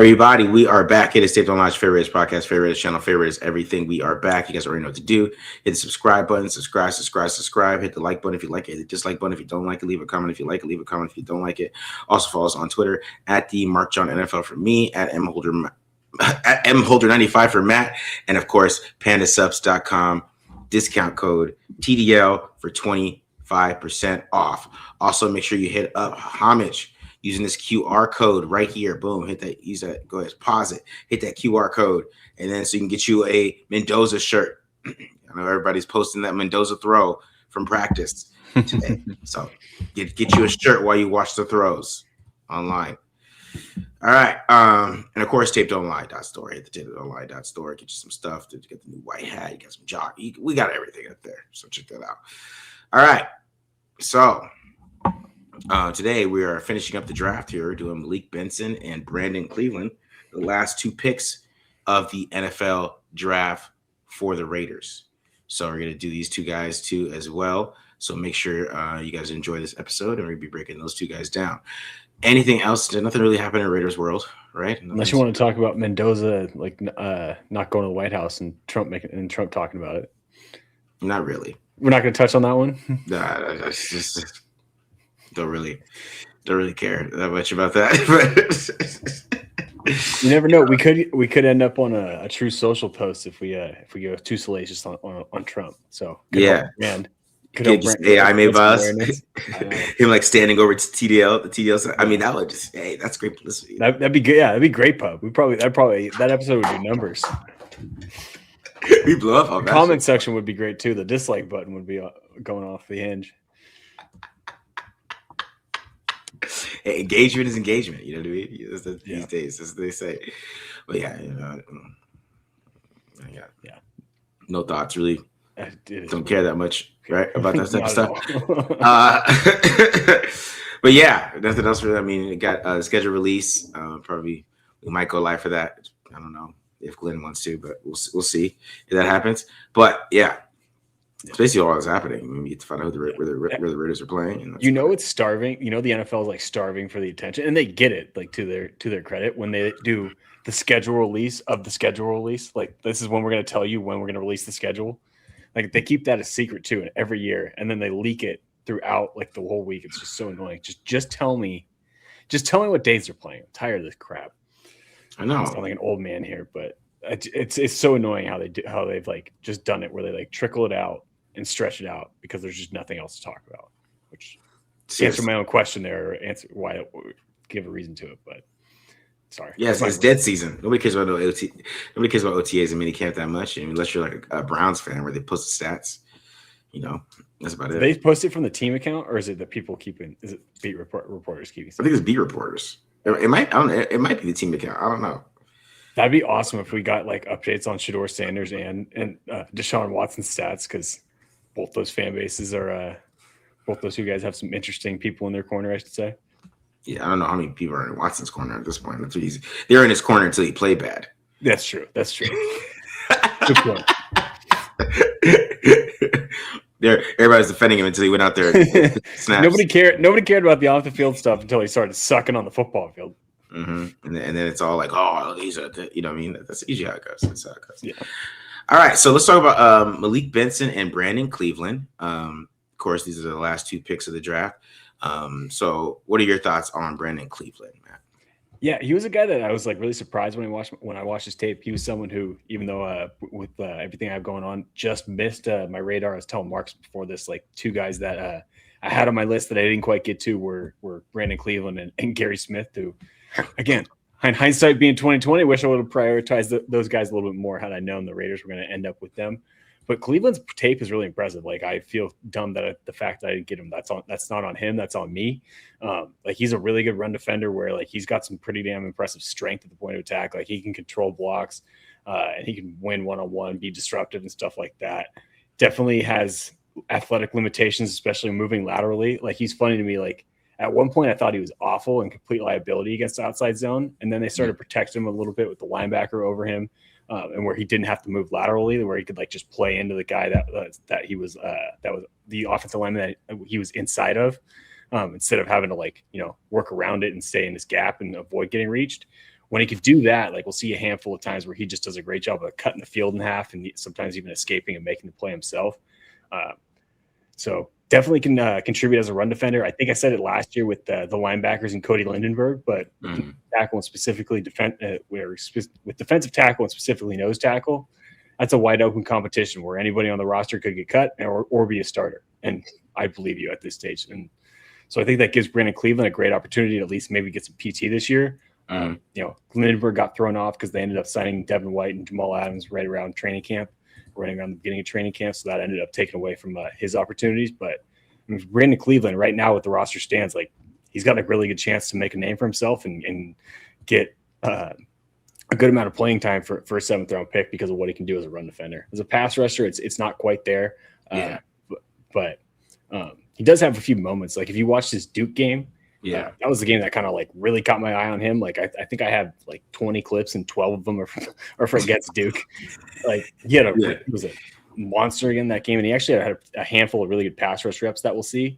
Everybody, we are back. It is Taped Onlie's favorite podcast, favorite channel, favorite is everything. We are back. You guys already know what to do. Hit the subscribe button, subscribe. Hit the like button if you like it. Hit the dislike button if you don't like it. Leave a comment if you like it. Leave a comment if you don't like it. Also follow us on Twitter at the Mark John NFL for me, at mholder95 for Matt, and of course pandasubs.com. Discount code TDL for 25% off. Also, make sure you hit up Homage using this QR code right here. Boom, hit that, use that, go ahead, pause it, hit that QR code, and then so you can get you a Mendoza shirt. I know everybody's posting that Mendoza throw from practice today. So get you a shirt while you watch the throws online. All right. And of course, tapedontlie.store. Hit the tapedontlie.store. Get you some stuff. To get the new white hat. You got some jock. We got everything up there. So check that out. All right. So today we are finishing up the draft here, doing Malik Benson and Brandon Cleveland, the last two picks of the NFL draft for the Raiders. So we're going to do these two guys too as well. So make sure you guys enjoy this episode, and we'll be breaking those two guys down. Anything else? Nothing really happened in Raiders world, right? Unless you want to talk about Mendoza, like not going to the White House and Trump talking about it. Not really. We're not going to touch on that one. Nah, just don't really care that much about that. You never know. We could end up on a true social post if we go too salacious on Trump. So yeah, man. Just AI made by us. Him like standing over to TDL. The TDL. I mean, that would just that's great publicity. That'd be good. Yeah, that'd be great. Pub. That episode would do numbers. We blew up on that. Comment section would be great too. The dislike button would be going off the hinge. Hey, engagement is engagement. You know what I mean? These days, as they say. But yeah, yeah. No thoughts really. Don't care that much, right, about that type of stuff. But yeah, nothing else really. I mean, it got a schedule release. Probably we might go live for that. I don't know if Glenn wants to, but we'll see if that happens. But yeah, it's basically all that's happening. I mean, we get to find out where the Raiders are playing. And it's starving. The NFL is like starving for the attention, and they get it. Like to their credit, when they do the schedule release of the schedule release, like this is when we're going to tell you when we're going to release the schedule. Like they keep that a secret too, and every year, and then they leak it throughout like the whole week. It's just so annoying. Just tell me what days they're playing. I'm tired of this crap. I know. I sound like an old man here, but it's so annoying how they've like just done it where they like trickle it out and stretch it out because there's just nothing else to talk about. Which answer my own question there, or answer why I give a reason to it, but. Sorry. Yes, it's dead season. Nobody cares about OTA. Nobody cares about OTAs and minicamp that much, unless you're like a Browns fan where they post the stats. That's about it. They post it from the team account, or is it the people keeping? Is it beat reporters keeping? I think it's beat reporters. It might. I don't know. It might be the team account. I don't know. That'd be awesome if we got like updates on Shedeur Sanders and Deshaun Watson stats, because both those fan bases are both those two guys have some interesting people in their corner, I should say. Yeah, I don't know how many people are in Watson's corner at this point. That's what they're in his corner until he played bad. That's true. Good point. Everybody's defending him until he went out there and snaps. Nobody cared about the off the field stuff until he started sucking on the football field. Mm-hmm. And then it's all like, oh, these are you know what I mean? That's usually how it goes. That's how it goes. Yeah. All right, so let's talk about Malik Benson and Brandon Cleveland. Of course, these are the last two picks of the draft. So what are your thoughts on Brandon Cleveland, Matt? Yeah, he was a guy that I was like really surprised when I watched his tape. He was someone who, even though with everything I have going on, just missed my radar. I was telling Marks before this, like two guys that I had on my list that I didn't quite get to were Brandon Cleveland and Gary Smith, who, again, hindsight being 2020, wish I would have prioritized those guys a little bit more had I known the Raiders were going to end up with them. But Cleveland's tape is really impressive. Like, I feel dumb that the fact that I didn't get him, that's not on him. That's on me. Like, he's a really good run defender where, like, he's got some pretty damn impressive strength at the point of attack. Like, he can control blocks and he can win one-on-one, be disruptive and stuff like that. Definitely has athletic limitations, especially moving laterally. Like, he's funny to me. Like, at one point I thought he was awful and complete liability against the outside zone. And then they started to protect him a little bit with the linebacker over him. And where he didn't have to move laterally, where he could like just play into the guy that he was that was the offensive lineman that he was inside of, instead of having to work around it and stay in his gap and avoid getting reached. when he could do that, like we'll see a handful of times where he just does a great job of cutting the field in half and sometimes even escaping and making the play himself. So definitely can contribute as a run defender. I think I said it last year with the linebackers and Cody Lindenberg, but tackle and specifically with defensive tackle and specifically nose tackle, that's a wide open competition where anybody on the roster could get cut or be a starter. And I believe you at this stage. And so I think that gives Brandon Cleveland a great opportunity to at least maybe get some PT this year. Lindenberg got thrown off because they ended up signing Devin White and Jamal Adams right around training camp. Running around the beginning of training camp, so that ended up taking away from his opportunities. But I mean, Brandon Cleveland right now with the roster stands, like he's got a really good chance to make a name for himself and get a good amount of playing time for a 7th round pick because of what he can do as a run defender. As a pass rusher, it's not quite there, but he does have a few moments. Like if you watched his Duke game, that was the game that kind of like really caught my eye on him. Like I think I have like 20 clips and 12 of them are for against Duke. Like he was a monster in that game, and he actually had a handful of really good pass rush reps that we'll see.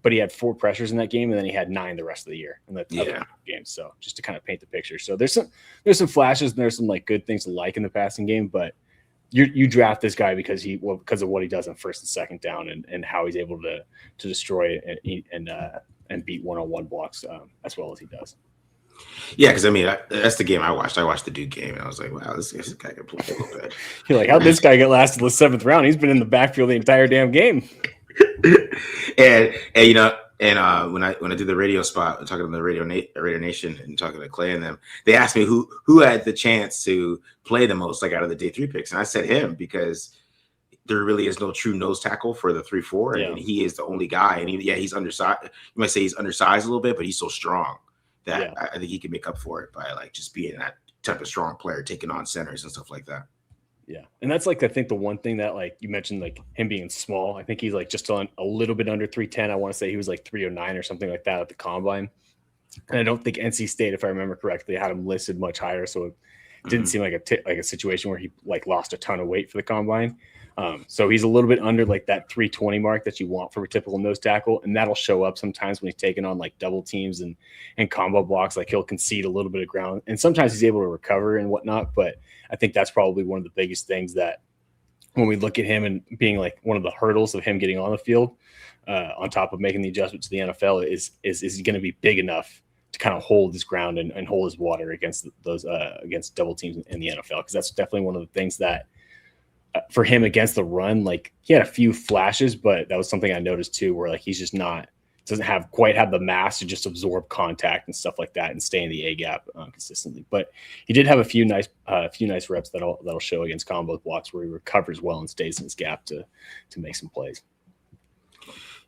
But he had 4 pressures in that game, and then he had 9 the rest of the year in the other games. So just to kind of paint the picture. So there's some flashes and there's some like good things to like in the passing game, but you draft this guy because of what he does on 1st and 2nd down and how he's able to destroy and beat one-on-one blocks as well as he does. Yeah, because I mean that's the game I watched. I watched the Duke game, and I was like, "Wow, this guy can play a little bit." You're like, "How'd this guy get last to the 7th round? He's been in the backfield the entire damn game." and when I did the radio spot, talking to the Radio Nation and talking to Clay and them, they asked me who had the chance to play the most, like out of the day 3 picks, and I said him because there really is no true nose tackle for the 3-4, and he is the only guy. And he's undersized. You might say he's undersized a little bit, but he's so strong that I think he can make up for it by like just being that type of strong player, taking on centers and stuff like that. Yeah, and that's like I think the one thing that like you mentioned, like him being small. I think he's like just on a little bit under 310. I want to say he was like 309 or something like that at the combine. And I don't think NC State, if I remember correctly, had him listed much higher. So it didn't seem like a situation where he like lost a ton of weight for the combine. So he's a little bit under like that 320 mark that you want for a typical nose tackle. And that'll show up sometimes when he's taking on like double teams and combo blocks. Like he'll concede a little bit of ground and sometimes he's able to recover and whatnot. But I think that's probably one of the biggest things that when we look at him and being like one of the hurdles of him getting on the field on top of making the adjustment to the NFL is he going to be big enough to kind of hold his ground and hold his water against those against double teams in the NFL. Because that's definitely one of the things that for him against the run, like he had a few flashes, but that was something I noticed too, where like he's just doesn't quite have the mass to just absorb contact and stuff like that and stay in the A gap consistently. But he did have a few nice reps that'll show against combo blocks where he recovers well and stays in his gap to make some plays.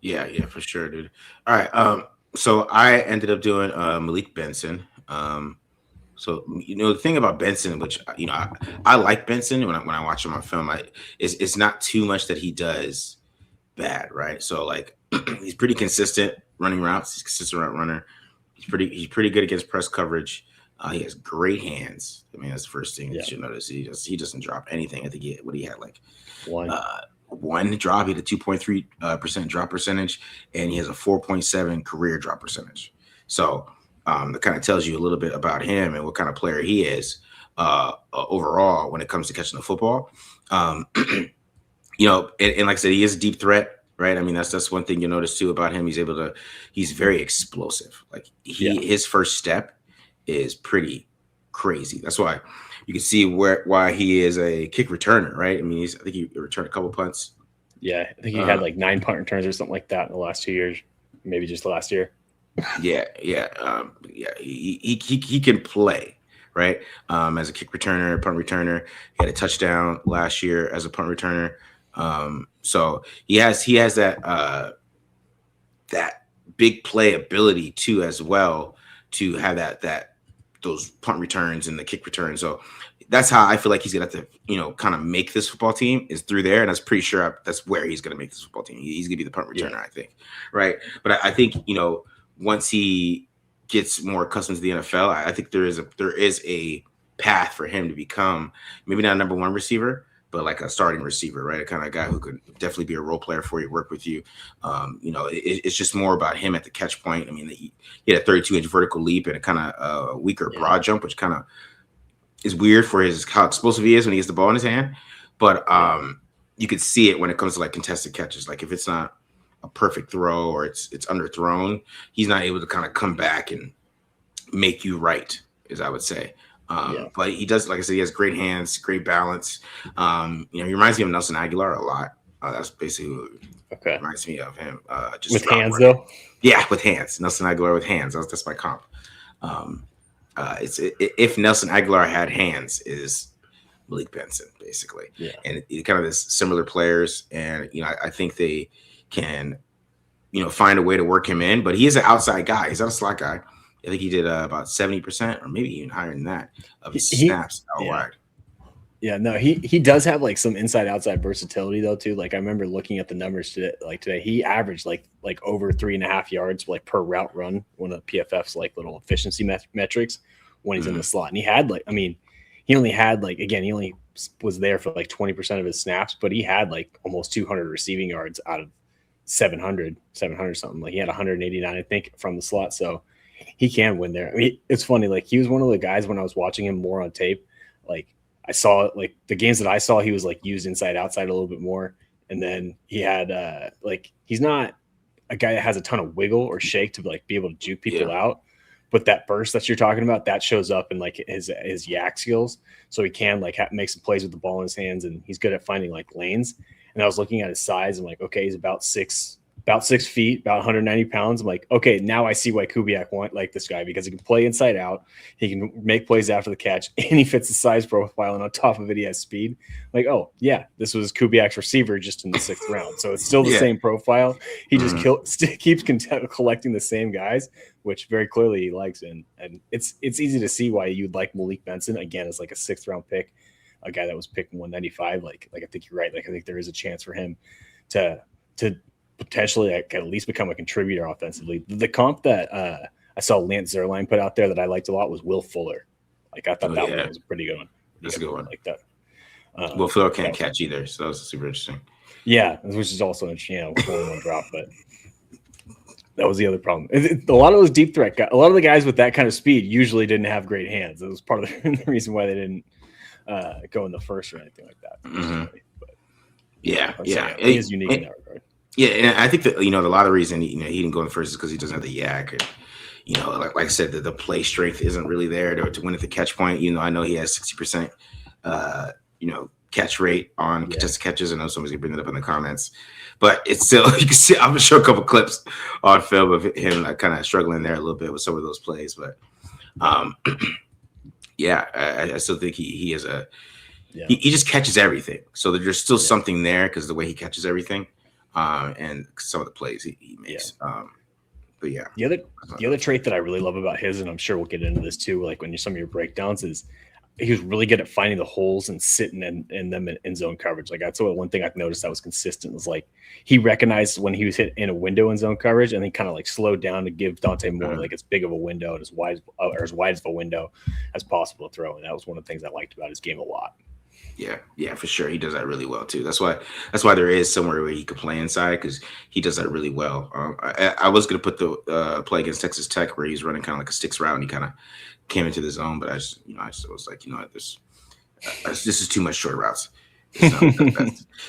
Yeah, for sure, dude. All right, so I ended up doing Malik Benson. So the thing about Benson, which I like Benson when I watch him on film, it's not too much that he does bad, right? So like he's pretty consistent running routes. He's a consistent route runner. He's pretty good against press coverage. He has great hands. I mean, that's the first thing you should notice. He doesn't drop anything. I think he had like one drop. He had a 2.3% drop percentage, and he has a 4.7 career drop percentage. So that kind of tells you a little bit about him and what kind of player he is overall when it comes to catching the football. And like I said, he is a deep threat, right? I mean, that's one thing you notice too about him. He's very explosive. Like his first step is pretty crazy. That's why you can see why he is a kick returner, right? I mean, I think he returned a couple punts. Yeah, I think he had like 9 punt returns or something like that in the last 2 years, maybe just last year. He can play, right? As a kick returner, punt returner. He had a touchdown last year as a punt returner. So he has that big play ability too, as well, to have those punt returns and the kick returns. So that's how I feel like he's gonna have to, kind of make this football team is through there, and that's pretty sure that's where he's gonna make this football team. He's gonna be the punt returner, I think, right? But I think once he gets more accustomed to the NFL, I think there is a path for him to become maybe not a number one receiver, but like a starting receiver, right? A kind of guy who could definitely be a role player for you, work with you. It's just more about him at the catch point. I mean, he had a 32-inch vertical leap and a kind of weaker broad jump, which kind of is weird for how explosive he is when he gets the ball in his hand. But you could see it when it comes to like contested catches. Like if it's not a perfect throw or it's underthrown, he's not able to kind of come back and make you right, as I would say. But he does, like I said, he has great hands, great balance. He reminds me of Nelson Aguilar a lot. That's basically what reminds me of him. Just with hands, though? Yeah, with hands. Nelson Aguilar with hands. That's my comp. If Nelson Aguilar had hands, is Malik Benson, basically. Yeah. And kind of this similar players. And, I think they can, find a way to work him in. But he is an outside guy. He's not a slot guy. I think he did about 70% or maybe even higher than that of his snaps out wide. Yeah, no, he does have like some inside outside versatility though too. Like I remember looking at the numbers today, he averaged like over 3.5 yards like per route run, one of PFF's like little efficiency metrics when he's in the slot. And he only was there for like 20% of his snaps, but he had like almost 200 receiving yards out of 700 something. Like he had 189, I think, from the slot. So he can win there. I mean, it's funny. Like he was one of the guys when I was watching him more on tape. Like I saw like the games that I saw, he was like used inside outside a little bit more. And then he had he's not a guy that has a ton of wiggle or shake to like be able to juke people out. But that burst that you're talking about, that shows up in like his yak skills. So he can like make some plays with the ball in his hands, and he's good at finding like lanes. And I was looking at his size and like, okay, he's about 6 feet, about 190 pounds. I'm like, okay, now I see why Kubiak want like this guy, because he can play inside out. He can make plays after the catch, and he fits the size profile. And on top of it, he has speed. Like, oh yeah, this was Kubiak's receiver just in the 6th round. So it's still the same profile. He just keeps collecting the same guys, which very clearly he likes. And it's easy to see why you'd like Malik Benson again as like a 6th round pick, a guy that was picked in 195. Like I think you're right. Like I think there is a chance for him to potentially at least become a contributor offensively. The comp that I saw Lance Zierlein put out there that I liked a lot was Will Fuller. Like I thought one was a pretty good one. That's a good one. Like that. Will Fuller can't catch either, so that was super interesting. Yeah, which is also interesting. One drop, but that was the other problem. A lot of those deep threat guys, a lot of the guys with that kind of speed usually didn't have great hands. It was part of the reason why they didn't go in the first or anything like that. Mm-hmm. But, he is unique in that regard. Yeah, and I think that a lot of the reason he didn't go in the first is because he doesn't have the yak. And, like I said, the play strength isn't really there to win at the catch point. I know he has 60%, catch rate on contested catches. I know somebody's gonna bring that up in the comments, but it's still you can see. I'm gonna show a couple clips on film of him kind of struggling there a little bit with some of those plays, but I still think he has he just catches everything. So there's still something there because the way he catches everything. And some of the plays he makes. But yeah. The other trait that I really love about his, and I'm sure we'll get into this too, like when some of your breakdowns, is he was really good at finding the holes and sitting in them in zone coverage. Like that's one thing I've noticed that was consistent was like he recognized when he was hit in a window in zone coverage, and he kind of like slowed down to give Dante Moore like as big of a window and as wide as a window as possible to throw. And that was one of the things I liked about his game a lot. Yeah, for sure. He does that really well too. That's why there is somewhere where he could play inside, because he does that really well. I was gonna put the play against Texas Tech where he's running kind of like a sticks route and he kind of came into the zone, but I just was like, this is too much short routes.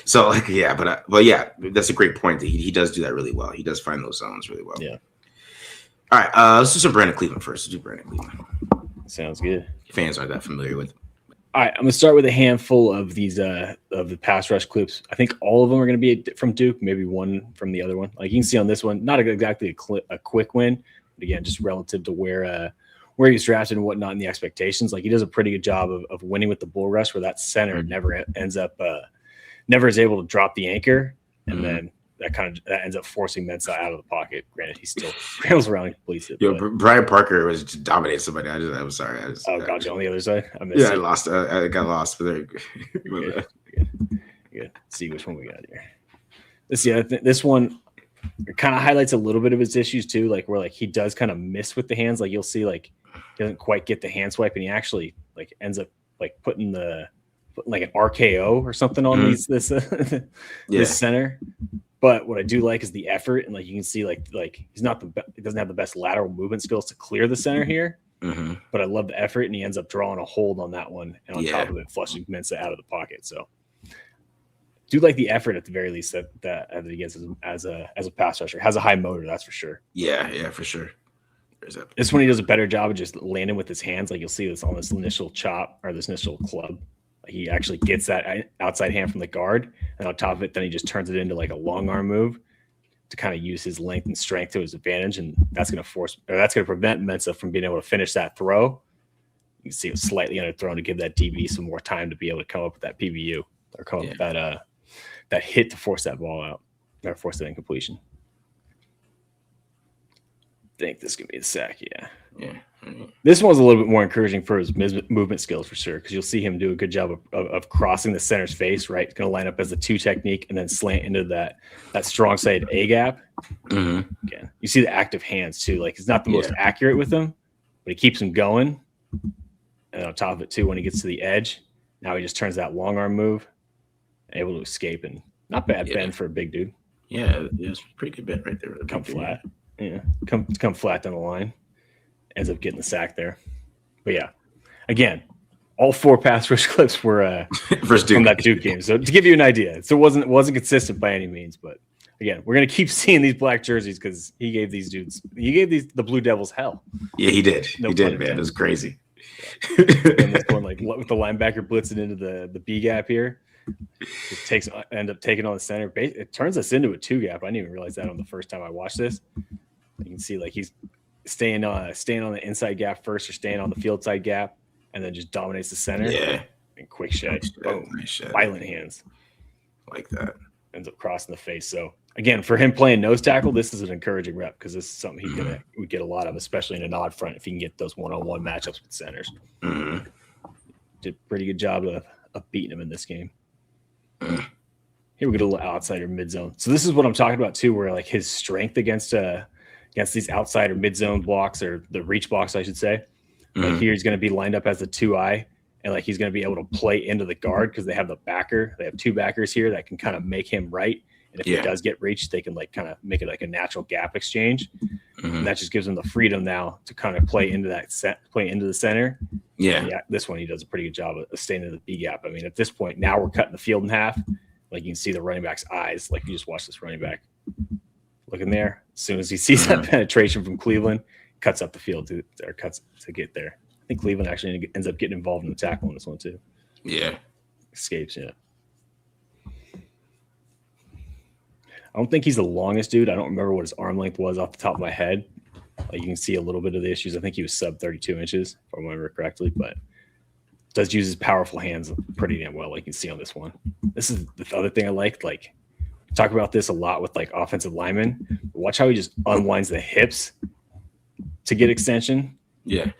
So like but yeah, that's a great point that he does do that really well. He does find those zones really well. Yeah. All right, let's do some Brandon Cleveland first. Let's do Brandon Cleveland. Sounds good. Fans aren't that familiar with. All right, I'm going to start with a handful of these of the pass rush clips. I think all of them are going to be from Duke, maybe one from the other one. Like you can see on this one, not exactly a quick win, but again, just relative to where he's drafted and whatnot and the expectations. Like he does a pretty good job of winning with the bull rush, where that center never is able to drop the anchor, and then that ends up forcing Mensah out of the pocket. Granted, he still trails around and completes it. Brian Parker was just dominating somebody. I'm sorry. Gotcha. On the other side, I lost. I got lost, but there. Good. Let's see which one we got here. This one kind of highlights a little bit of his issues too, like where like he does kind of miss with the hands. Like you'll see, like he doesn't quite get the hand swipe, and he actually like ends up like putting the like an RKO or something on this center. But what I do like is the effort, and like you can see, like he's not he doesn't have the best lateral movement skills to clear the center here. But I love the effort, and he ends up drawing a hold on that one, and on top of it, flushing Mensa out of the pocket. So, do like the effort at the very least that he gets as a pass rusher. Has a high motor, that's for sure. Yeah, for sure. This one he does a better job of just landing with his hands. Like you'll see this on this initial chop or this initial club. He actually gets that outside hand from the guard, and on top of it, then he just turns it into like a long arm move to kind of use his length and strength to his advantage, and that's going to prevent Mensa from being able to finish that throw. You can see it was slightly underthrown to give that DB some more time to be able to come up with that PBU or come up with that hit to force that ball out or force that incompletion. I think this could be the sack, yeah. This one's a little bit more encouraging for his movement skills for sure, because you'll see him do a good job of crossing the center's face, right? It's going to line up as a 2 technique and then slant into that strong side A gap. Again, you see the active hands too. Like he's not the most accurate with them, but he keeps them going. And on top of it too, when he gets to the edge, now he just turns that long arm move, able to escape, and not bad bend for a big dude. Yeah, it's pretty good bend right there. Come flat. Yeah, come flat down the line. Ends up getting the sack there. But yeah, again, all 4 pass rush clips were from that Duke game. So to give you an idea, so it wasn't consistent by any means. But again, we're gonna keep seeing these black jerseys because he gave the Blue Devils hell. Yeah, he did. He did, man. It was crazy. And this one, like with the linebacker blitzing into the B gap here, it end up taking on the center. It turns us into a 2 gap. I didn't even realize that on the first time I watched this. You can see like he's staying on the inside gap first, or staying on the field side gap, and then just dominates the center. Yeah. And quick shot. Boom. Nice violent hands. Like that. Ends up crossing the face. So again, for him playing nose tackle, this is an encouraging rep, because this is something he would get a lot of, especially in an odd front, if he can get those one-on-one matchups with centers. Did a pretty good job of beating him in this game. Here we get a little outsider mid zone. So this is what I'm talking about too, where like his strength against these outside or mid zone blocks, or the reach blocks, I should say. Like here, he's going to be lined up as a 2-eye, and like he's going to be able to play into the guard because they have the backer. They have 2 backers here that can kind of make him right. And if he does get reached, they can like kind of make it like a natural gap exchange. And that just gives him the freedom now to kind of play into the center. Yeah, this one he does a pretty good job of staying in the B gap. I mean, at this point, now we're cutting the field in half. Like you can see the running back's eyes. Like you just watch this running back looking there. As soon as he sees that penetration from Cleveland, cuts up the field to get there. I think Cleveland actually ends up getting involved in the tackle on this one too. Yeah. Escapes, yeah. I don't think he's the longest dude. I don't remember what his arm length was off the top of my head. Like you can see a little bit of the issues. I think he was sub 32 inches, if I remember correctly, but does use his powerful hands pretty damn well, like you can see on this one. This is the other thing I liked. Like, talk about this a lot with like offensive linemen. Watch how he just unwinds the hips to get extension. Yeah.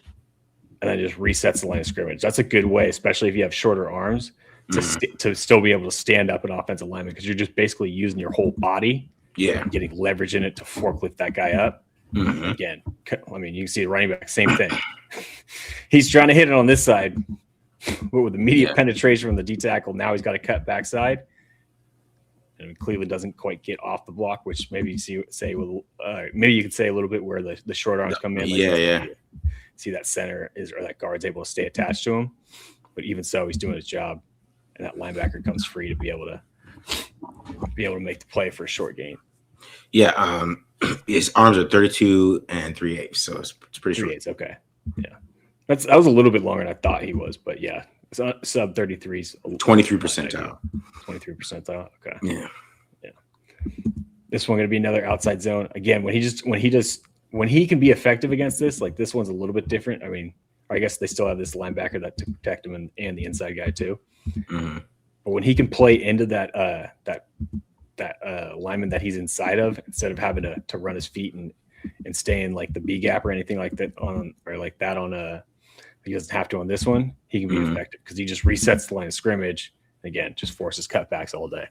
And then just resets the line of scrimmage. That's a good way, especially if you have shorter arms, to still be able to stand up an offensive lineman, because you're just basically using your whole body. Yeah. And getting leverage in it to forklift that guy up. Again, I mean, you can see the running back, same thing. He's trying to hit it on this side, but with immediate penetration from the D tackle, now he's got to cut backside. And Cleveland doesn't quite get off the block, which maybe you maybe you could say a little bit where the short arms come in. Like see that center or that guard's able to stay attached to him, but even so, he's doing his job, and that linebacker comes free to be able to make the play for a short gain. Yeah, his arms are 32 and 3/8, so it's pretty short. 3/8, okay, yeah, that was a little bit longer than I thought he was, but yeah. Sub 33s, 23 percentile. 23 percentile. Okay. Yeah. This one going to be another outside zone again. When he can be effective against this, like this one's a little bit different. I mean, I guess they still have this linebacker that to protect him and the inside guy too. But when he can play into that lineman that he's inside of, instead of having to run his feet and stay in like the B gap or anything like that on he doesn't have to on this one. He can be effective because he just resets the line of scrimmage. Again, just forces cutbacks all day.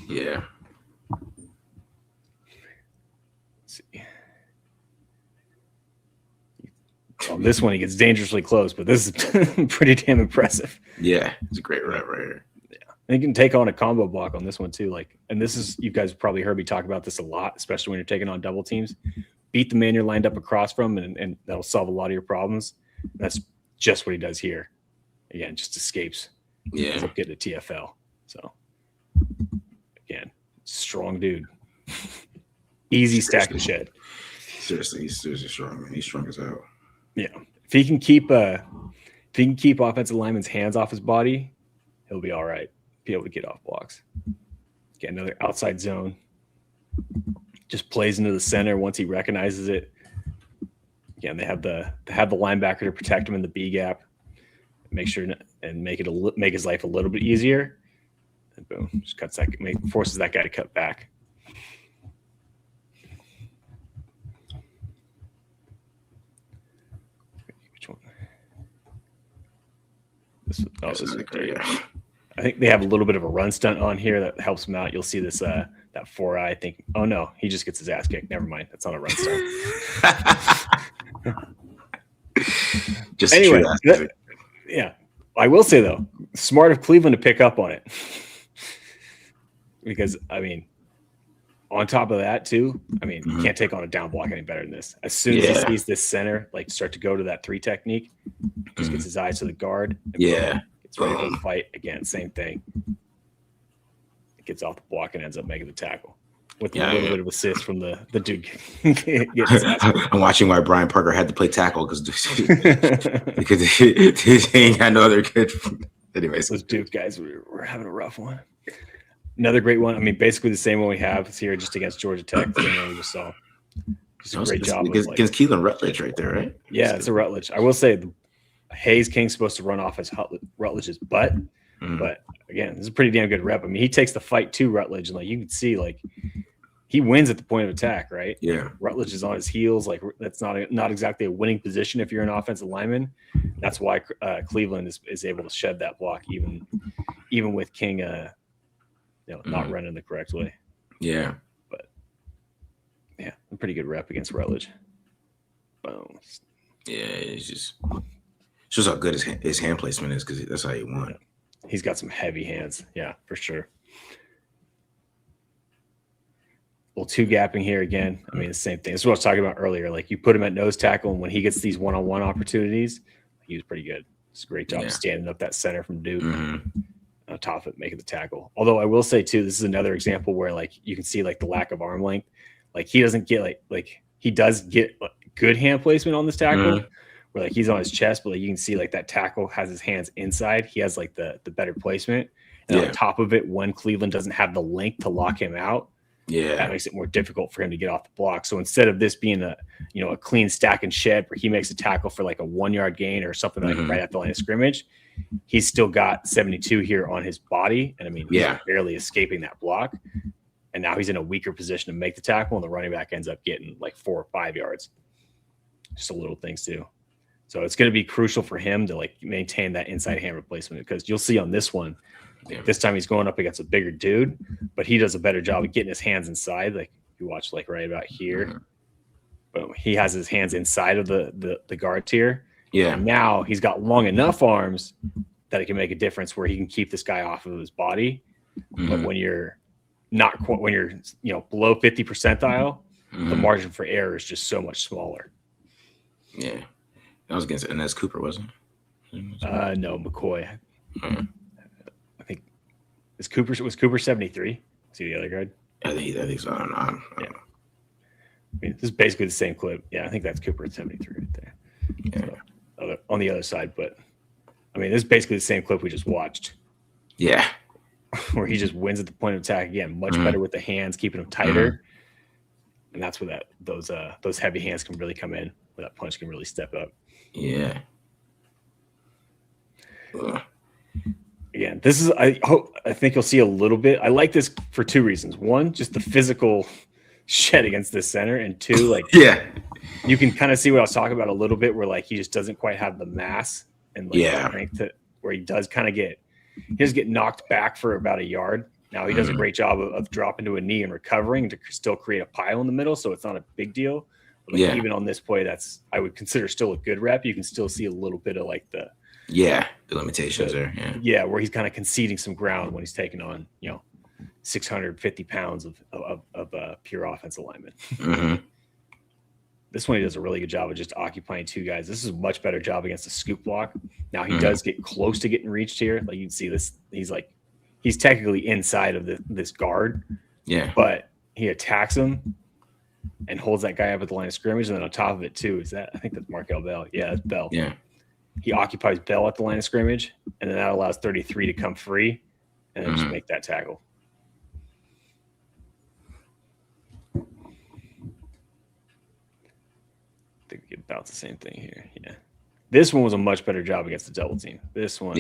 Yeah. Let's see. On this one, he gets dangerously close, but this is pretty damn impressive. Yeah, it's a great rep right here. Yeah, and he can take on a combo block on this one too. Like, and this is, you guys probably heard me talk about this a lot, especially when you're taking on double teams. Beat the man you're lined up across from, and that'll solve a lot of your problems. That's just what he does here. Again, just escapes. Yeah, ends up getting a TFL. So again, strong dude. Easy stack and shed. Seriously, he's seriously strong, man. He's strong as hell. Yeah, if he can keep offensive linemen's hands off his body, he'll be all right. Be able to get off blocks. Get another outside zone. Just plays into the center once he recognizes it. Again, they have the linebacker to protect him in the B gap. Make sure and make his life a little bit easier. And boom, just forces that guy to cut back. Which one? This is great. I think they have a little bit of a run stunt on here that helps him out. You'll see this that 4-eye. I think. Oh no, he just gets his ass kicked. Never mind. That's not a run stunt. Just anyway, yeah. I will say though, smart of Cleveland to pick up on it, because I mean, on top of that too, I mean, you can't take on a down block any better than this. As soon as he sees this center like start to go to that 3 technique, just gets his eyes to the guard. And gets ready for the fight again. Same thing. It gets off the block and ends up making the tackle with a little bit of assist from the dude. I'm watching why Brian Parker had to play tackle because he ain't got no other good. Anyways, those Duke guys were having a rough one. Another great one. I mean, basically the same one we have is here just against Georgia Tech. The same one we just saw. Just a great job against Keelan Rutledge right there, right? Yeah, it's a Rutledge. I will say Hayes King's supposed to run off his Rutledge's butt, but again, this is a pretty damn good rep. I mean, he takes the fight to Rutledge, and like you can see, like he wins at the point of attack, right? Yeah, Rutledge is on his heels. Like that's not exactly a winning position if you're an offensive lineman. That's why Cleveland is able to shed that block even with King, not running the correct way. Yeah, but yeah, a pretty good rep against Rutledge. Boom. Yeah, it's just shows how good his hand placement is because that's how he won. He's got some heavy hands. Yeah, for sure. Well, 2 gapping here again. I mean, the same thing. This is what I was talking about earlier. Like you put him at nose tackle, and when he gets these one-on-one opportunities, he was pretty good. It's a great job standing up that center from Duke. On top of it, making the tackle. Although I will say too, this is another example where like you can see like the lack of arm length. Like he doesn't get like he does get good hand placement on this tackle. Where like he's on his chest, but like you can see like that tackle has his hands inside. He has like the better placement. And on top of it, when Cleveland doesn't have the length to lock him out, that makes it more difficult for him to get off the block. So instead of this being a clean stack and shed where he makes a tackle for like a 1-yard gain or something like right at the line of scrimmage, he's still got 72 here on his body. And I mean, he's barely escaping that block. And now he's in a weaker position to make the tackle, and the running back ends up getting like 4 or 5 yards. Just a little things too. So it's going to be crucial for him to like maintain that inside hand replacement, because you'll see on this one, this time he's going up against a bigger dude, but he does a better job of getting his hands inside. Like you watch like right about here, but he has his hands inside of the guard tier. Yeah. And now he's got long enough arms that it can make a difference where he can keep this guy off of his body. But when you're below 50 percentile, the margin for error is just so much smaller. Yeah. That was against Inez Cooper, wasn't it? No, McCoy. I think was Cooper 73? Is he the other guard? I think so. I don't know. I mean, this is basically the same clip. Yeah, I think that's Cooper at 73 right there. So, on the other side, but I mean, this is basically the same clip we just watched. Yeah. Where he just wins at the point of attack again, much better with the hands, keeping them tighter. And that's where those heavy hands can really come in, where that punch can really step up. Yeah. Again, this is I think you'll see a little bit. I like this for 2 reasons. One, just the physical shed against this center, and 2, like you can kind of see what I was talking about a little bit, where like he just doesn't quite have the mass and like the strength to where he does kind of get knocked back for about a yard. Now he does a great job of dropping to a knee and recovering to still create a pile in the middle, so it's not a big deal. But like even on this play, that's I would consider still a good rep. You can still see a little bit of like the limitations there. Yeah, where he's kind of conceding some ground when he's taking on 650 pounds of pure offensive lineman. Mm-hmm. This one he does a really good job of just occupying two guys. This is a much better job against a scoop block. Now he does get close to getting reached here. Like you can see this, he's technically inside of this guard. Yeah. But he attacks him and holds that guy up at the line of scrimmage. And then on top of it too, I think that's Markel Bell. Yeah, that's Bell. Yeah. He occupies Bell at the line of scrimmage, and then that allows 33 to come free and then just make that tackle. I think we get about the same thing here. Yeah. This one was a much better job against the double team. This one,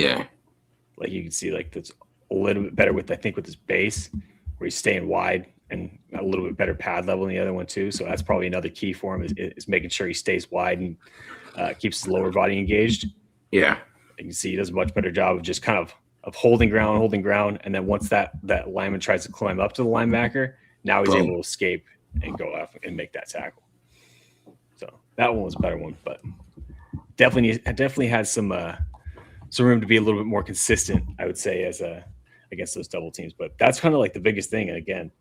like you can see, like that's a little bit better with his base, where he's staying wide and a little bit better pad level than the other one too. So that's probably another key for him is making sure he stays wide and keeps his lower body engaged. Yeah. You can see he does a much better job of just kind of holding ground. And then once that lineman tries to climb up to the linebacker, now he's able to escape and go up and make that tackle. So that one was a better one, but definitely had some room to be a little bit more consistent, I would say, as against those double teams. But that's kind of like the biggest thing. And again,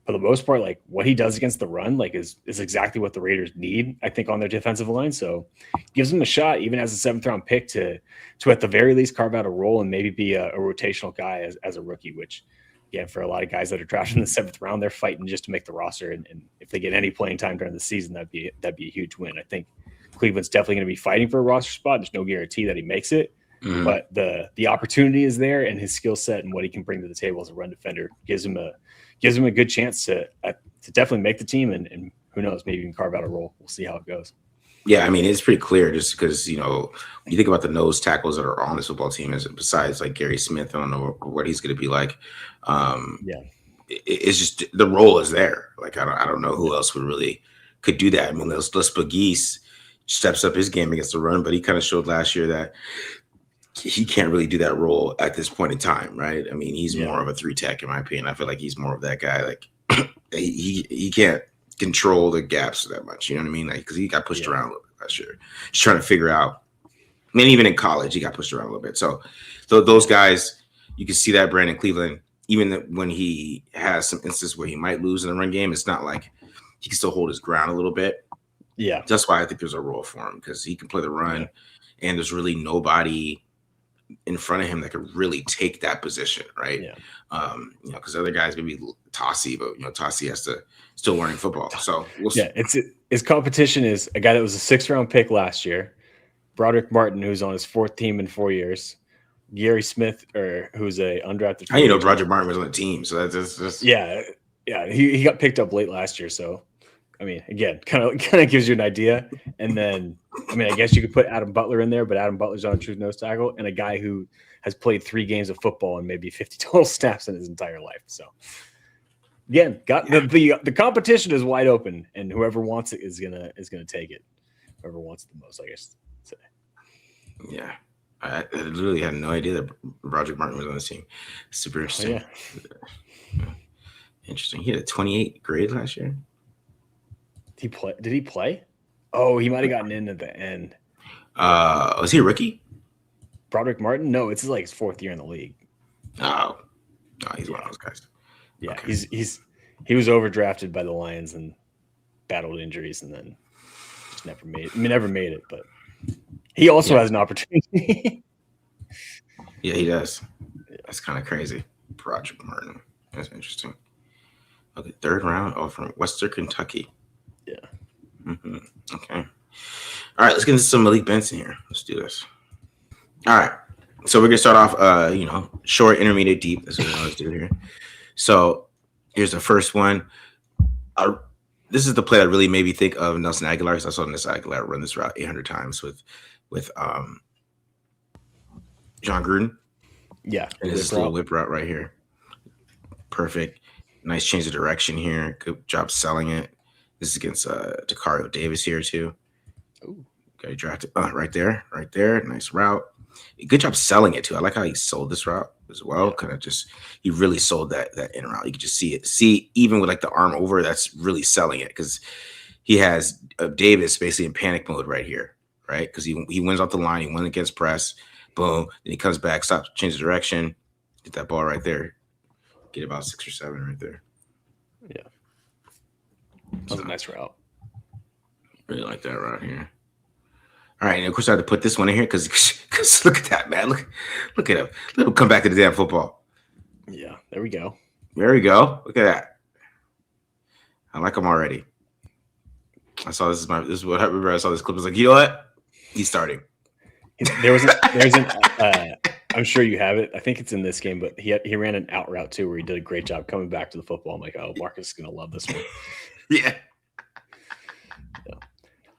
for the most part, like what he does against the run, like is exactly what the Raiders need, I think, on their defensive line. So gives them a shot, even as a 7th round pick, to at the very least carve out a role and maybe be a rotational guy as a rookie, which, yeah, for a lot of guys that are drafted in the 7th round, they're fighting just to make the roster. And if they get any playing time during the season, that'd be a huge win. I think Cleveland's definitely going to be fighting for a roster spot. There's no guarantee that he makes it, but the opportunity is there, and his skill set and what he can bring to the table as a run defender gives him a good chance to definitely make the team, and who knows, maybe even carve out a role. We'll see how it goes. Yeah, I mean, it's pretty clear just because, when you think about the nose tackles that are on this football team, besides like Gary Smith, I don't know what he's going to be like. It's just the role is there. Like, I don't know who else could do that. I mean, Les Bagese steps up his game against the run, but he kind of showed last year that he can't really do that role at this point in time, right? I mean, he's more of a 3-tech in my opinion. I feel like he's more of that guy. Like he can't control the gaps that much. You know what I mean? Like, because he got pushed around a little bit last year, just trying to figure out. I mean, even in college, he got pushed around a little bit. So those guys, you can see that Brandon Cleveland, even when he has some instances where he might lose in the run game, it's not like he can still hold his ground a little bit. Yeah, that's why I think there's a role for him, because he can play the run, and there's really nobody in front of him that could really take that position, right? Yeah. Because other guys maybe Tossie, but Tossie has to still learning football. So his competition is a guy that was a 6th round pick last year, Broderick Martin, who's on his 4th team in 4 years, Gary Smith, who's a undrafted. Broderick Martin was on the team, so that's just he got picked up late last year, so. I mean, again, kind of gives you an idea. And then, I mean, I guess you could put Adam Butler in there, but Adam Butler's on a true nose tackle, and a guy who has played 3 games of football and maybe 50 total snaps in his entire life. So, again, the competition is wide open, and whoever wants it is gonna take it. Whoever wants it the most, I guess. Say. Yeah, I literally had no idea that Broderick Martin was on the team. Super interesting. Interesting. He had a 28 grade last year. Did he play? Oh, he might have gotten in at the end. Was he a rookie? Broderick Martin? No, it's like his 4th year in the league. Oh, no, he's one of those guys. Yeah, okay. He was overdrafted by the Lions and battled injuries, and then just never made it. But he also has an opportunity. Yeah, he does. That's kind of crazy. Broderick Martin. That's interesting. Okay, 3rd round. From Western Kentucky. Yeah. Mm-hmm. Okay. All right, let's get into some Malik Benson here. Let's do this. All right. So we're gonna start off, short, intermediate, deep. That's what we always do here. So here's the first one. This is the play that really made me think of Nelson Aguilar. So I saw Nelson Aguilar run this route 800 times with John Gruden. Yeah. And this little whip route right here. Perfect. Nice change of direction here. Good job selling it. This is against Dakario Davis here too. Ooh. Okay, drafted right there. Nice route. Good job selling it too. I like how he sold this route as well. Kind of he really sold that in route. You can just see it. See, even with like the arm over, that's really selling it, because he has Davis basically in panic mode right here, right? Because he wins off the line, he wins against press, boom, then he comes back, stops, changes direction, get that ball right there, get about 6 or 7 right there. Yeah, that was a nice route. Really like that route here. All right, and of course I had to put this one in here because look at that, man. Look at him. Let him come back to the damn football. Yeah, there we go. There we go. Look at that. I like him already. I saw this is what I remember. I saw this clip. I was like, you know what? He's starting. There's an I'm sure you have it. I think it's in this game, but he ran an out route too where he did a great job coming back to the football. I'm like, oh, Marcus is gonna love this one. Yeah.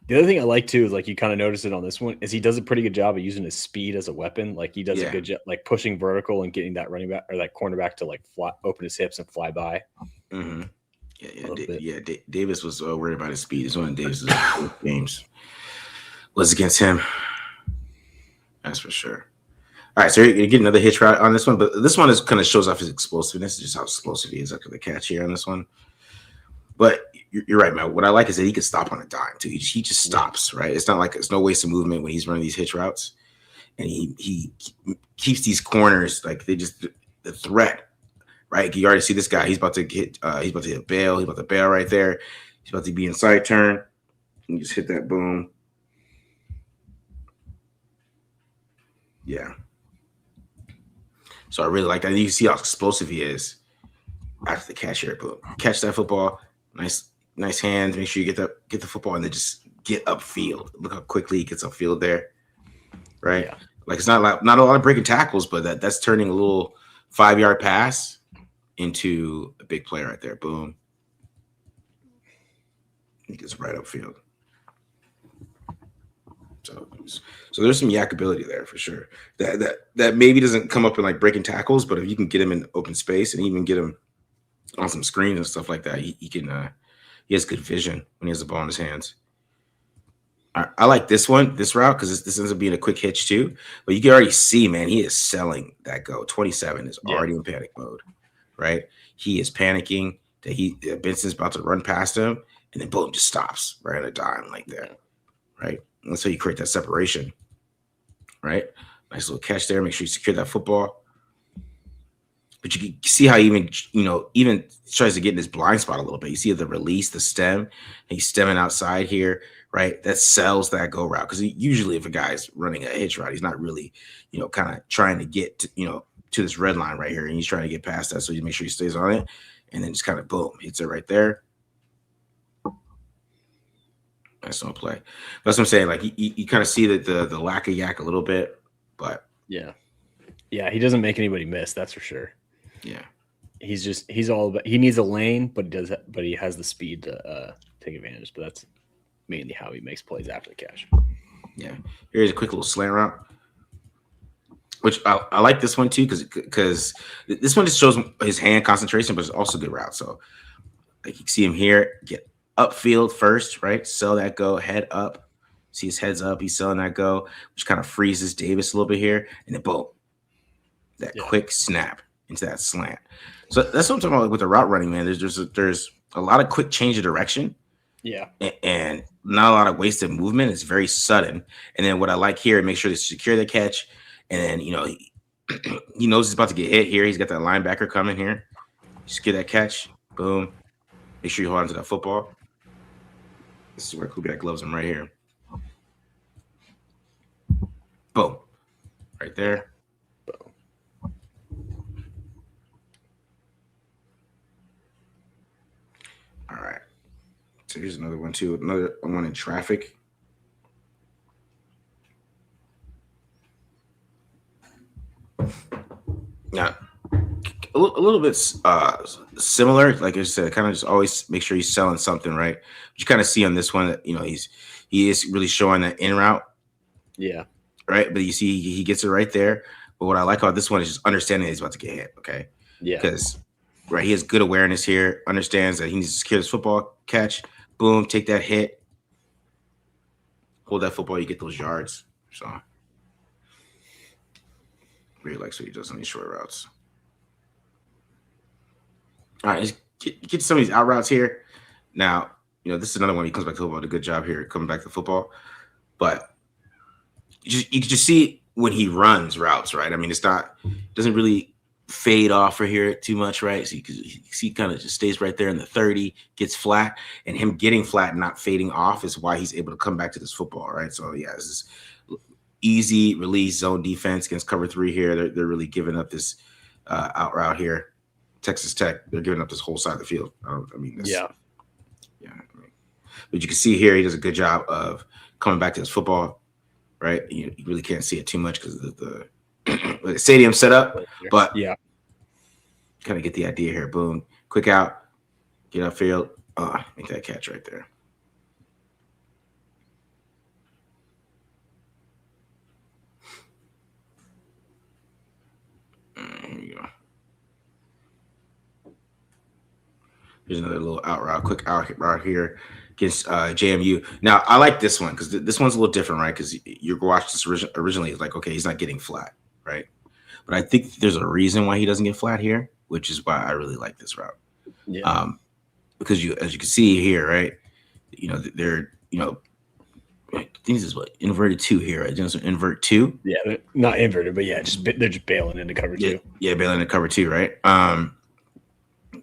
The other thing I like too is like you kind of notice it on this one is he does a pretty good job of using his speed as a weapon. Like he does a good job like pushing vertical and getting that running back or that cornerback to like open his hips and fly by. Mm-hmm. Davis was worried about his speed. It's one of Davis's games was against him. That's for sure. All right, so you get another hitch route on this one, but this one is kind of shows off his explosiveness, just how explosive he is after the catch here on this one. But you're right, man. What I like is that he can stop on a dime too. He just stops, right? It's not like it's no waste of movement when he's running these hitch routes, and he keeps these corners like they just the threat, right? You already see this guy. He's about to hit. He's about to hit a bail. He's about to bail right there. He's about to be in side turn. You just hit that boom. Yeah. So I really like that. You see how explosive he is after the catch here. Boom. Catch that football. Nice hands. Make sure you get the football and then just get upfield. Look how quickly he gets upfield there. Right? Yeah. Like it's not a lot of breaking tackles, but that's turning a little 5-yard pass into a big play right there. Boom. He gets right upfield. So there's some yak ability there for sure. That maybe doesn't come up in like breaking tackles, but if you can get him in open space and even get him on some screens and stuff like that, he can. He has good vision when he has the ball in his hands. I like this route because this ends up being a quick hitch too. But you can already see, man, he is selling that go. 27 is already in panic mode, right? He is panicking that Benson's about to run past him, and then boom, just stops right on a dime like that, right? And so you create that separation, right? Nice little catch there. Make sure you secure that football. But you can see how he even tries to get in his blind spot a little bit. You see the release, the stem, and he's stemming outside here, right? That sells that go route. Because usually if a guy's running a hitch route, he's not really, kind of trying to get to this red line right here. And he's trying to get past that. So you make sure he stays on it. And then just kind of boom, hits it right there. That's no play. That's what I'm saying. Like you kind of see that the lack of yak a little bit, but yeah, he doesn't make anybody miss. That's for sure. Yeah, he's all about. He needs a lane, but he has the speed to take advantage. But that's mainly how he makes plays after the catch. Yeah, here's a quick little slant route, which I like this one too because this one just shows his hand concentration, but it's also a good route. So like you can see him here get upfield first, right? Sell that go, head up. See his head's up. He's selling that go, which kind of freezes Davis a little bit here. And then boom, that quick snap into that slant. So that's what I'm talking about with the route running, man. There's a lot of quick change of direction. Yeah. And not a lot of wasted movement. It's very sudden. And then what I like here, make sure to secure the catch. And then, he knows he's about to get hit here. He's got that linebacker coming here. Secure that catch. Boom. Make sure you hold on to that football. This is where Kubiak gloves him right here. Boom. Right there. Boom. All right. So here's another one too. Another one in traffic. Now, a little bit similar. Like I said, kind of just always make sure he's selling something, right? You kind of see on this one that he is really showing that in route. Yeah. Right. But you see he gets it right there. But what I like about this one is just understanding that he's about to get hit. Okay. Yeah. Because he has good awareness here, understands that he needs to secure this football, catch, boom, take that hit, hold that football, you get those yards. So really likes what he does on these short routes. All right, let's get some of these out routes here. Now, this is another one. He comes back to football. Did a good job here coming back to football, but you can just see when he runs routes, right? I mean, doesn't really fade off or here too much, right? So you can see kind of just stays right there in the 30, gets flat, and him getting flat and not fading off is why he's able to come back to this football, right? So yeah, this is easy release zone defense against cover 3 here. They're really giving up this out route here. Texas Tech, they're giving up this whole side of the field. Yeah. But you can see here he does a good job of coming back to his football, right? You really can't see it too much because of the stadium set up, but yeah, kind of get the idea here. Boom, quick out, get upfield, make that catch right there. Here you go. Here's another little out route, quick out route here against JMU. Now, I like this one because this one's a little different, right? Because you watched this originally, it's like, okay, he's not getting flat, right? But I think there's a reason why he doesn't get flat here, which is why I really like this route. Yeah. Because as you can see here, right? They're I think this is what inverted 2 here, right? Just invert 2. Yeah, not inverted, but yeah, they're just bailing into cover 2. Yeah, bailing into cover 2, right?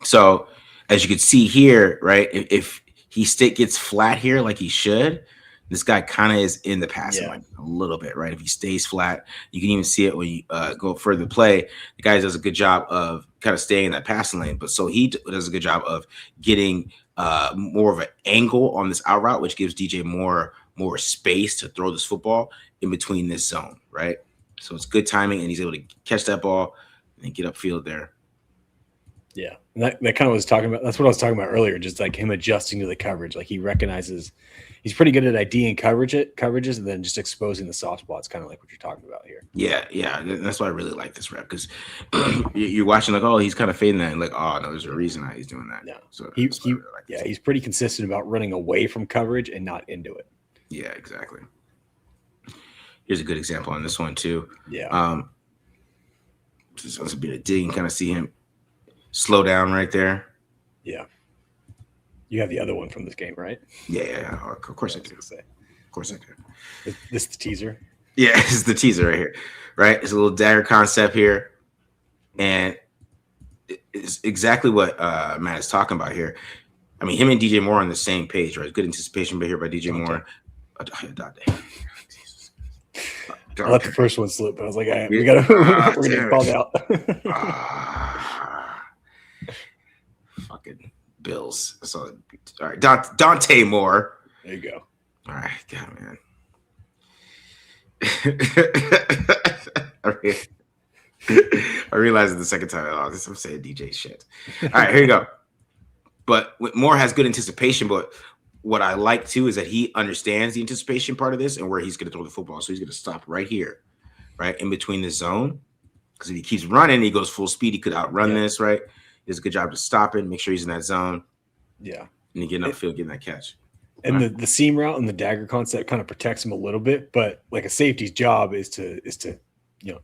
So as you can see here, right? If he gets flat here like he should, this guy kind of is in the passing line a little bit, right? If he stays flat, you can even see it when you go further play. The guy does a good job of kind of staying in that passing lane, but so he does a good job of getting more of an angle on this out route, which gives DJ more space to throw this football in between this zone, right? So it's good timing, and he's able to catch that ball and get upfield there. Yeah, and that kind of was talking about. That's what I was talking about earlier. Just like him adjusting to the coverage, like he recognizes he's pretty good at IDing coverages, and then just exposing the soft spots, kind of like what you're talking about here. Yeah, that's why I really like this rep because you're watching like, oh, he's kind of fading that, and like, oh no, there's a reason why he's doing that. Yeah, so he's pretty consistent about running away from coverage and not into it. Yeah, exactly. Here's a good example on this one too. Yeah. Just a bit of digging, kind of see him slow down right there. Yeah. You have the other one from this game, right? Yeah. Of course I do. Of course I do. This is the teaser. Yeah, this is the teaser right here. Right? It's a little dagger concept here. And it's exactly what Matt is talking about here. I mean, him and DJ Moore on the same page, right? Good anticipation here by DJ Moore. I let the first one slip, but I was like, we're gonna get called out. Fucking Bills. So, all right, Dante Moore. There you go. All right, God, man. I realized it the second time. I'm saying DJ shit. All right, here you go. But Moore has good anticipation, but what I like too is that he understands the anticipation part of this and where he's going to throw the football. So he's going to stop right here, right in between the zone. Because if he keeps running, he goes full speed. He could outrun this, right? He does a good job to stop it, make sure he's in that zone. Yeah. And he getting upfield, getting that catch. And the seam route and the dagger concept kind of protects him a little bit, but like a safety's job is to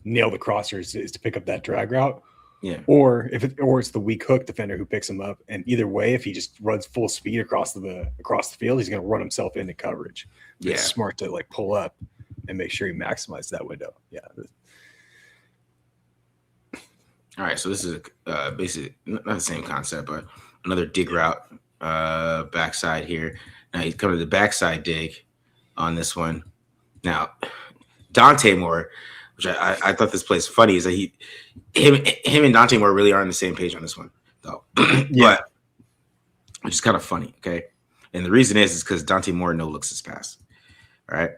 nail the crossers, is to pick up that drag route. Yeah. Or it's the weak hook defender who picks him up. And either way, if he just runs full speed across the field, he's going to run himself into coverage. Yeah. It's smart to like pull up and make sure he maximizes that window. Yeah. All right. So this is basically not the same concept, but another dig route backside here. Now he's coming to the backside dig on this one. Now, Dante Moore, which I thought this plays funny, is that him and Dante Moore really are on the same page on this one, though. But which is kind of funny, okay? And the reason is because Dante Moore no looks his pass. All right.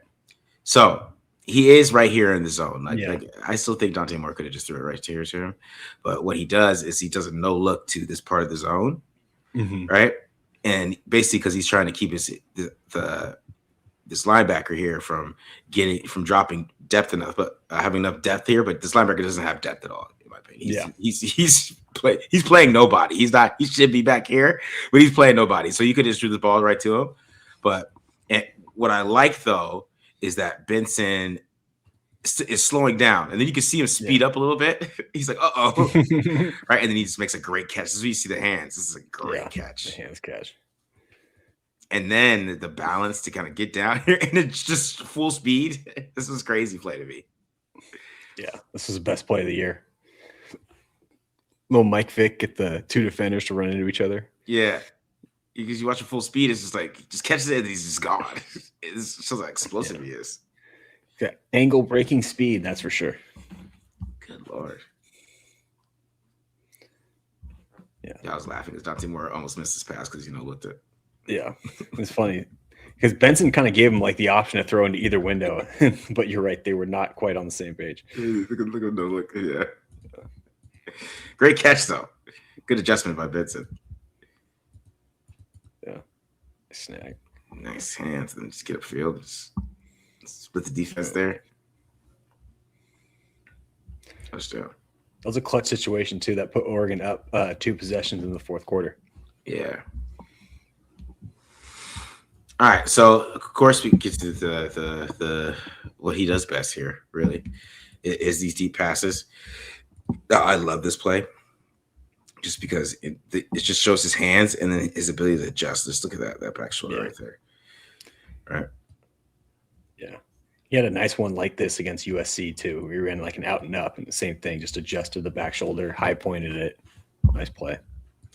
So he is right here in the zone. Like I still think Dante Moore could have just threw it right here to him. But what he does is he doesn't no look to this part of the zone. Mm-hmm. Right. And basically because he's trying to keep this linebacker here from dropping depth enough, but having enough depth here. But this linebacker doesn't have depth at all, in my opinion. He's playing nobody. He should be back here, but he's playing nobody. So you could just throw the ball right to him. But what I like though is that Benson is slowing down, and then you can see him speed up a little bit. He's like, uh-oh. Right, and then he just makes a great catch. This is where you see the hands. This is a great catch. The hands catch. and then the balance to kind of get down here, and it's just full speed. This was crazy play to me. Yeah, this was the best play of the year. Little Mike Vick get the two defenders to run into each other. Yeah, because you watch a full speed, it's just like just catches it and he's just gone. It's just how explosive he is. Yeah, angle breaking speed, that's for sure. Good Lord. Yeah, I was laughing because Dante Moore almost missed his pass because looked at. Yeah, it's funny because Benson kind of gave him like the option to throw into either window, but you're right, they were not quite on the same page. Look, yeah. Great catch though. Good adjustment by Benson. Yeah, snag. Nice hands, and just get upfield. Just split the defense there. Touchdown. That was a clutch situation too. That put Oregon up 2 possessions in the fourth quarter. Yeah. All right, so of course we get to the what he does best here. Really, is these deep passes. I love this play, just because it just shows his hands and then his ability to adjust. Just look at that back shoulder right there. Right. Yeah. He had a nice one like this against USC too. We ran like an out and up, and the same thing, just adjusted the back shoulder, high pointed it. Nice play.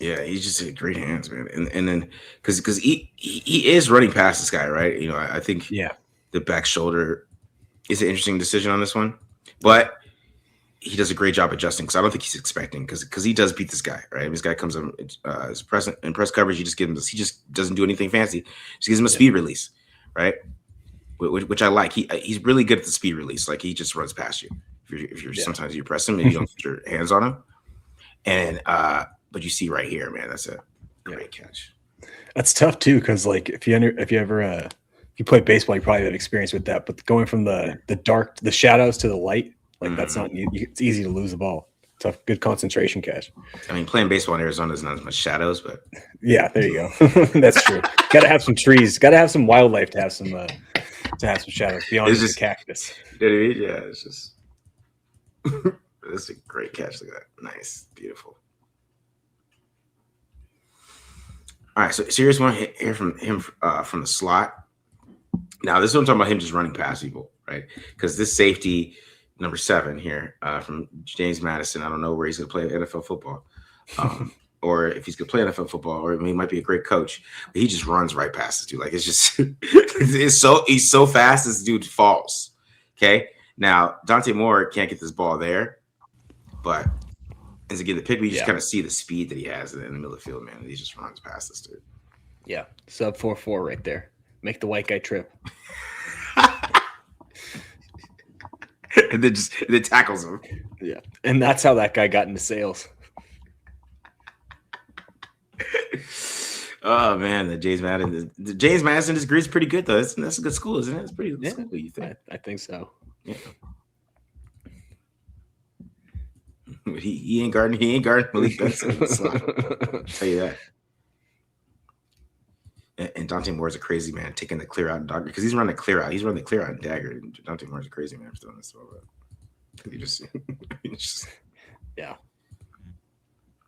Yeah, he's just had great hands, man. And then because he is running past this guy, right? I think the back shoulder is an interesting decision on this one, but he does a great job adjusting because I don't think he's expecting because he does beat this guy, right? This guy comes in press coverage. He just doesn't do anything fancy. Just gives him a speed release, right? Which I like. He's really good at the speed release. Like he just runs past you. If you're sometimes you press him and you don't put your hands on him, and but you see right here, man, that's a great catch. That's tough too, because like if you play baseball, you probably have experience with that. But going from the shadows to the light, like that's not. It's easy to lose the ball. Tough, good concentration catch. I mean, playing baseball in Arizona is not as much shadows, but yeah, there you go. That's true. Got to have some trees. Got to have some wildlife to have some shadows beyond just the cactus. You know what I mean? Yeah, it's just. This is a great catch. Look at that. Nice, beautiful. All right, so serious one here from him from the slot. Now, this is what I'm talking about, him just running past people, right? Because this safety, number 7 here from James Madison, I don't know where he's going to play NFL football, or if he's going to play NFL football, or he might be a great coach. But he just runs right past this dude. Like it's just, he's so fast, this dude falls. Okay, now Dante Moore can't get this ball there, but. As again, the pick, you just kind of see the speed that he has in the middle of the field, man. He just runs past this dude. Yeah, sub 4.4 right there. Make the white guy trip. and then tackles him. Yeah, and that's how that guy got into sales. Oh man, the James Madison degree is pretty good though. That's a good school, isn't it? It's pretty good school, you think? I think so. Yeah. He ain't guarding Malik Benson. I'll tell you that. And Dante Moore's a crazy man, taking the clear out and dagger because he's running the clear out. He's running the clear out and dagger. And Dante Moore's a crazy man for doing this. He just yeah.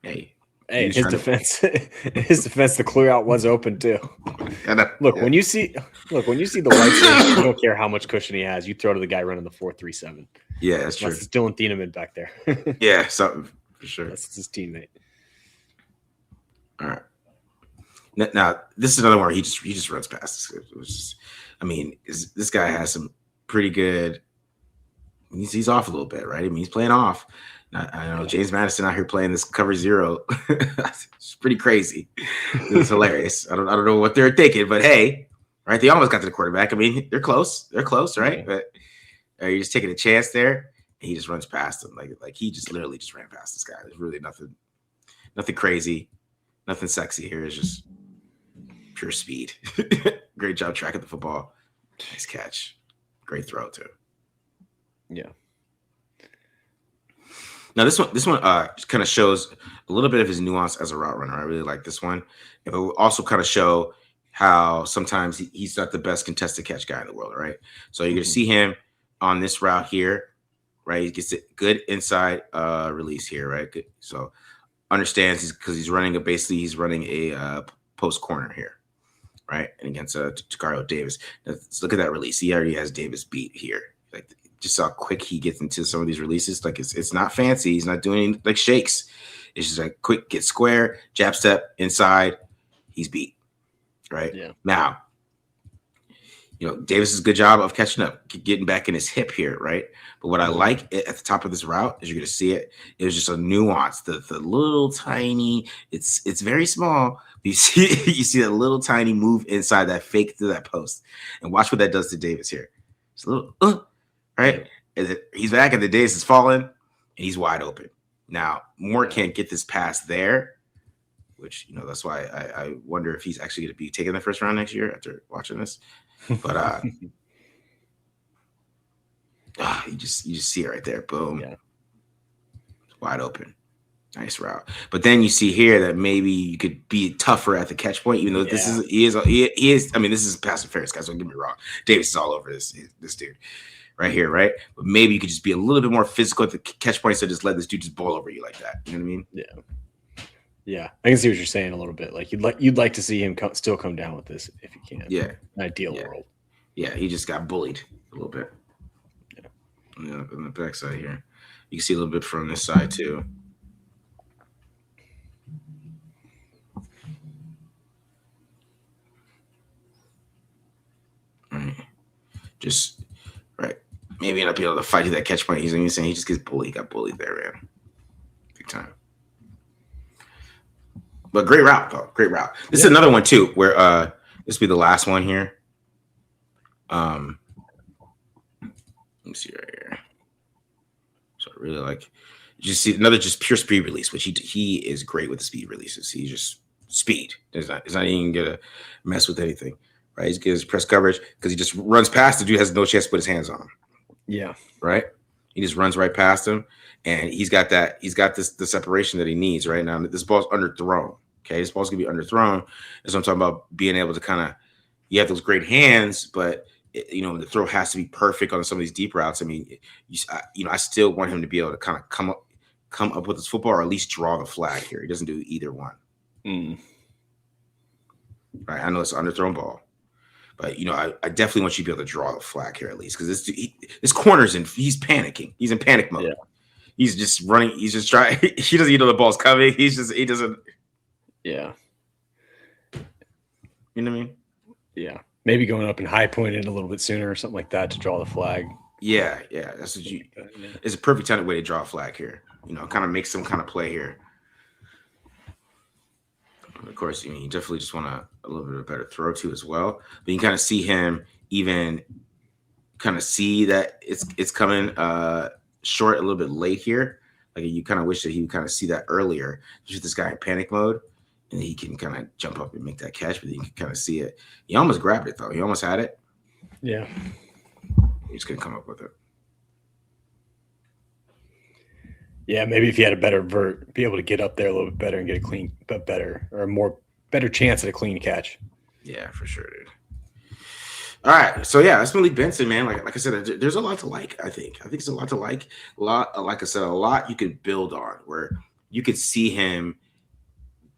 Hey, his defense, the clear out was open too. Look, when you see the white, you don't care how much cushion he has. You throw to the guy running the 4.37. Yeah, that's true. It's Dylan Thieneman back there. Yeah, something for sure. That's his teammate. All right. Now this is another one where he just runs past. This guy has some pretty good. He's off a little bit, right? I mean, he's playing off. I know James Madison out here playing this cover 0. It's pretty crazy. It's hilarious. I don't know what they're thinking, but hey, right? They almost got to the quarterback. I mean, they're close, right? Yeah. But you're just taking a chance there, and he just runs past him. Like he just literally just ran past this guy. There's really nothing crazy, nothing sexy here. It's just pure speed. Great job tracking the football. Nice catch. Great throw too. Yeah. Now this one kind of shows a little bit of his nuance as a route runner. I really like this one. It will also kind of show how sometimes he's not the best contested catch guy in the world, right? So you're going to see him on this route here, right? He gets a good inside release here, right? Good. So understands because he's running a post corner here. right? And against Takario Davis. Let's look at that release. He already has Davis beat here. Like just how quick he gets into some of these releases. Like it's not fancy. He's not doing any, like shakes. It's just like quick, get square, jab step inside. He's beat. Right now, Davis is a good job of catching up, getting back in his hip here, right? But what I like at the top of this route is you're going to see it. It was just a nuance, the little tiny. It's very small. You see that little tiny move inside that fake to that post, and watch what that does to Davis here. It's a little, right? And he's back, and the Davis is falling, and he's wide open. Now Moore can't get this pass there, which that's why I wonder if he's actually going to be taking the first round next year after watching this. But you just see it right there. Boom. Yeah. Wide open. Nice route. But then you see here that maybe you could be tougher at the catch point, even though this is I mean, this is pass interference, guys. Don't get me wrong. Davis is all over this dude right here, right? But maybe you could just be a little bit more physical at the catch point, so just let this dude just bowl over you like that. You know what I mean? Yeah. Yeah, I can see what you're saying a little bit. Like you'd like to see him still come down with this if he can. Yeah, an ideal world. Yeah, he just got bullied a little bit. Yeah, on the back side here, you can see a little bit from this side too. Right, just right. Maybe not be able to fight to that catch point. He's saying he just gets bullied. He got bullied there, man. Big time. But great route, though. Great route. This is another one too, where this will be the last one here. Let me see right here. So I really like. You see another just pure speed release, which he is great with the speed releases. He's just speed. It's not even gonna mess with anything, right? He's good at press coverage because he just runs past the dude, has no chance to put his hands on him. Yeah. Right. He just runs right past him, and he's got the separation that he needs right now. This ball's underthrown. Okay, this ball's gonna be underthrown. That's what I'm talking about. Being able to kind of, you have those great hands, but the throw has to be perfect on some of these deep routes. I mean, I still want him to be able to kind of come up with his football, or at least draw the flag here. He doesn't do either one. Right? I know it's an underthrown ball, but I definitely want you to be able to draw the flag here at least, because this corner's he's panicking. He's in panic mode. Yeah. He's just running. He's just trying. He doesn't the ball's coming. He doesn't. Yeah. You know what I mean? Yeah. Maybe going up and high pointed a little bit sooner or something like that to draw the flag. Yeah. That's what it's a perfect way to draw a flag here. Kind of make some kind of play here. Of course, you definitely just want a little bit of a better throw too as well. But you can kind of see him even kind of see that it's coming short a little bit late here. Like you kind of wish that he would kind of see that earlier. Just this guy in panic mode, and he can kind of jump up and make that catch, but you can kind of see it. He almost grabbed it though. He almost had it. Yeah. He's gonna come up with it. Yeah, maybe if he had a better vert, be able to get up there a little bit better and get a clean, but better chance at a clean catch. Yeah, for sure, dude. All right, so yeah, that's Malik Benson, man. Like I said, there's a lot to like. I think it's a lot to like. Like I said, a lot you could build on, where you could see him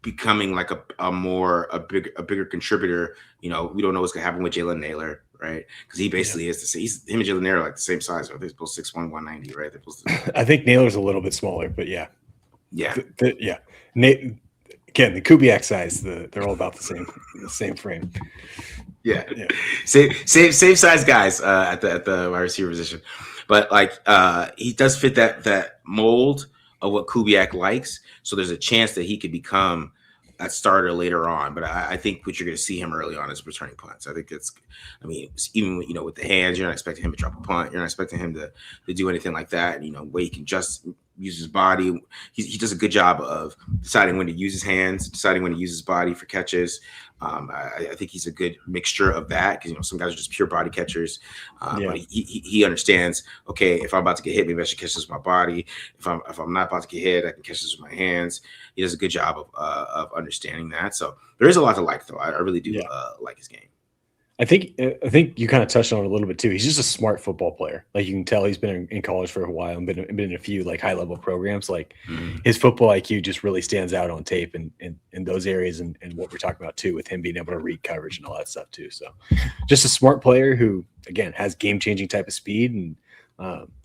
becoming like a bigger contributor. We don't know what's gonna happen with Jalen Naylor, right? Because he basically is the same. Him and Jalen Naylor are like the same size. They're both 6'1", 190, right? They're both I think Naylor's a little bit smaller, but yeah. Yeah. Again, the Kubiak size, they're all about the same frame. Yeah. Same size guys at the wide receiver position, but like he does fit that mold of what Kubiak likes. So there's a chance that he could become that starter later on. But I think what you're going to see him early on is returning punts. I think even with the hands, you're not expecting him to drop a punt. You're not expecting him to do anything like that. Where he can just use his body. He does a good job of deciding when to use his hands, deciding when to use his body for catches. I think he's a good mixture of that, because some guys are just pure body catchers. But he understands, okay, if I'm about to get hit, maybe I should catch this with my body. If I'm not about to get hit, I can catch this with my hands. He does a good job of understanding that. So there is a lot to like, though. I really do like his game. I think you kind of touched on it a little bit too. He's just a smart football player. Like you can tell, he's been in college for a while and been in a few like high level programs. Like Mhm. his football IQ just really stands out on tape and in those areas and what we're talking about too, with him being able to read coverage and all that stuff too. So just a smart player who again has game changing type of speed and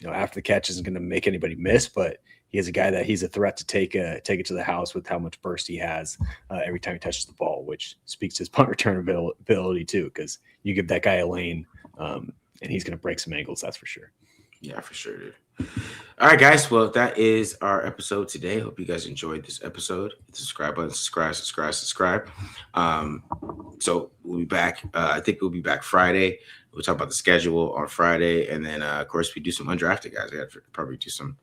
after the catch isn't going to make anybody miss, but he is a guy that he's a threat to take it to the house with how much burst he has every time he touches the ball, which speaks to his punt return ability too. Because you give that guy a lane, and he's going to break some ankles. That's for sure. Yeah, for sure, dude. All right, guys. Well, that is our episode today. Hope you guys enjoyed this episode. Hit the subscribe button, subscribe. So we'll be back. I think we'll be back Friday. We'll talk about the schedule on Friday, and then of course we do some undrafted guys. I got to probably do some.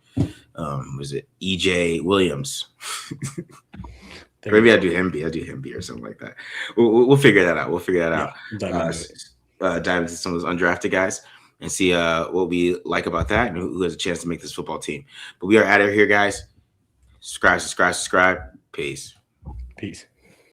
Was it EJ Williams? Maybe I'll do Hemby or something like that. We'll figure that out. Dive into some of those undrafted guys and see what we like about that and who has a chance to make this football team. But we are out of here, guys. Subscribe. Peace.